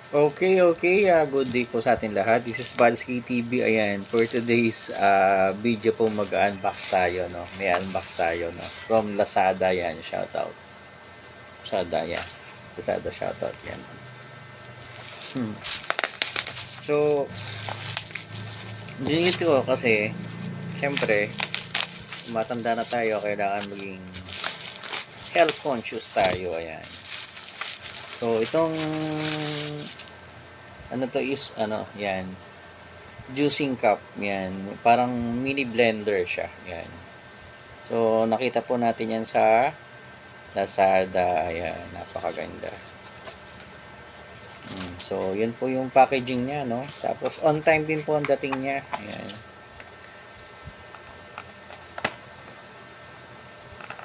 Okay. Good day po sa ating lahat. This is Balski TV. Ayan, for today's video po mag-unbox tayo, no? May unbox tayo, no? From Lazada, yan. Shoutout. Lazada, yan. Lazada, shoutout, yan. So, dinito ko kasi, syempre, matanda na tayo, kailangan maging health conscious tayo, ayan. So, itong ano to is, yan, juicing cup, yan. Parang mini blender siya, yan. So, nakita po natin yan sa Lazada, ayan, napakaganda. So, yun po yung packaging niya, no? Tapos, on time din po ang dating niya, ayan.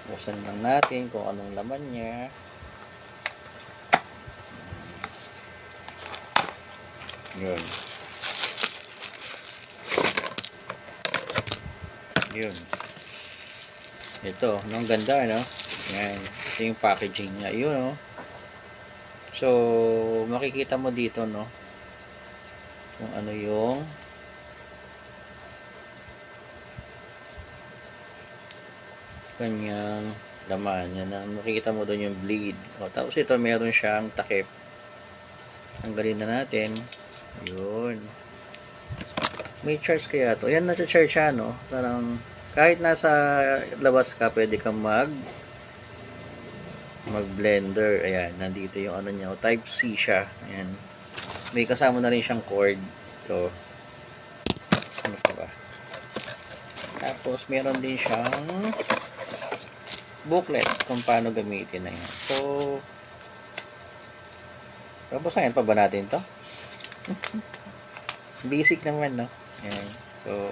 Buksan lang natin kung anong laman niya. Yun. Yun. Ito, ang ganda, no? Yan. Ito yung packaging niya. Yun, no? So, makikita mo dito, no? Kung ano yung kanyang laman. Yan, makikita mo doon yung bleed. O, tapos ito, meron siyang takip. Tanggalin na natin. Yun. May charge kaya to. Yan, nasa-charge siya, no? Parang, kahit nasa labas ka, pwede kang mag-blender. Ayan, nandito yung ano niya. Type C siya. Ayan. May kasama na rin siyang cord. Ito. Ano pa ba? Tapos, meron din siyang booklet kung paano gamitin na yan. So, babasahin pa ba natin to? Basic naman, no? Ayan. So,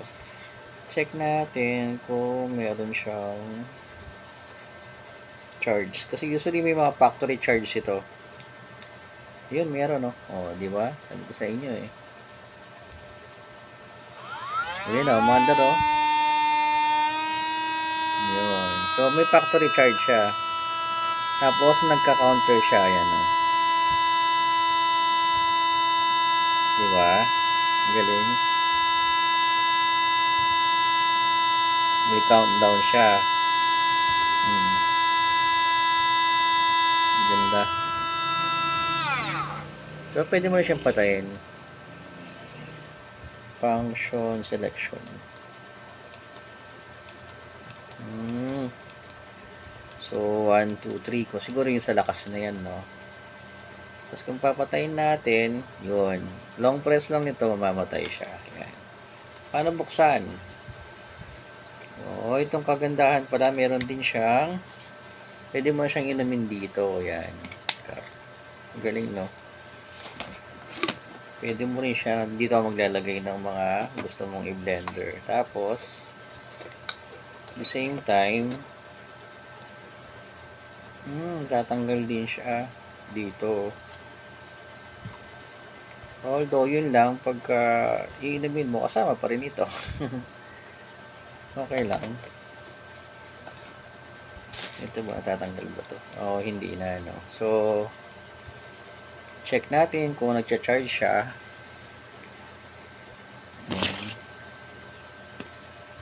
check natin kung meron siyang charge. Kasi usually may mga factory charge ito. Yun, meron, no? O, di ba? Sabi ko sa inyo, eh. Ayun, no? Mandar, oh. Yun. So, may factory charge siya. Tapos, nagka-counter siya. Ayan, no? Di ba? Galing. May countdown siya. Ganda. So, pwede mo na siyang patayin. Function selection. So, 1, 2, 3 ko. Siguro yung sa lakas na yan, no? Tapos kung papatayin natin, yun. Long press lang nito, mamamatay siya. Yan. Paano buksan? O, itong kagandahan pala, meron din siyang, pwede mo siyang inumin dito. Yan. Galing, no? Pwede mo rin siya, dito maglalagay ng mga gusto mong i-blender. Tapos, at the same time, tatanggal din siya dito. Although, yun lang, pagka iinumin mo, kasama pa rin ito. Okay lang. Ito ba, tatanggal ba to? O, hindi na, no? So, check natin kung nagcha-charge siya.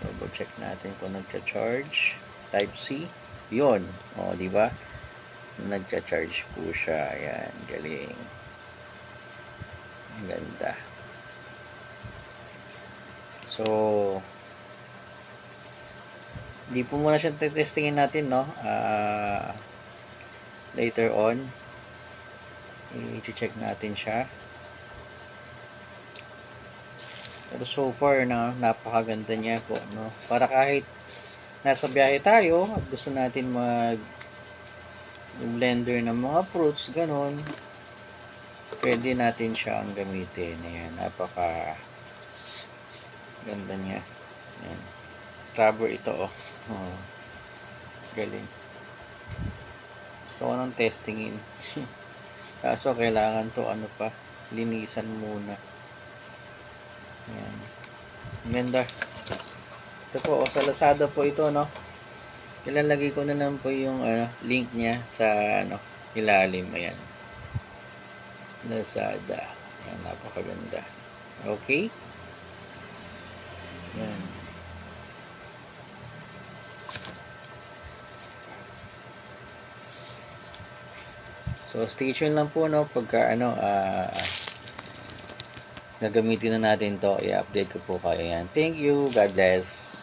Double check natin kung nagcha-charge. Type C. Yun. O, di ba? Nagcha-charge po siya. Ayan, galing. Ang ganda. So, di po muna siya testingin natin, no? Later on, i-check natin siya. Pero so far, napakaganda niya po, no? Para kahit nasa biyahe tayo at gusto natin blender ng mga fruits, ganon, pwede natin siyang gamitin. Ayan, napaka ganda niya. Ayan. Rubber ito, oh. Galing. Gusto ko nang testingin. Kaso kailangan to, linisan muna. Ayan. Ganda. Ito po, sa Lazada po ito, no? Ilalagay ko na lang po yung link niya sa ilalim. Ayan. Lazada. Yan, napakaganda. Okay? Yan. So, stay tuned lang po, no, pagka, gagamitin na natin to, i-update ko po kayo yan. Thank you. God bless.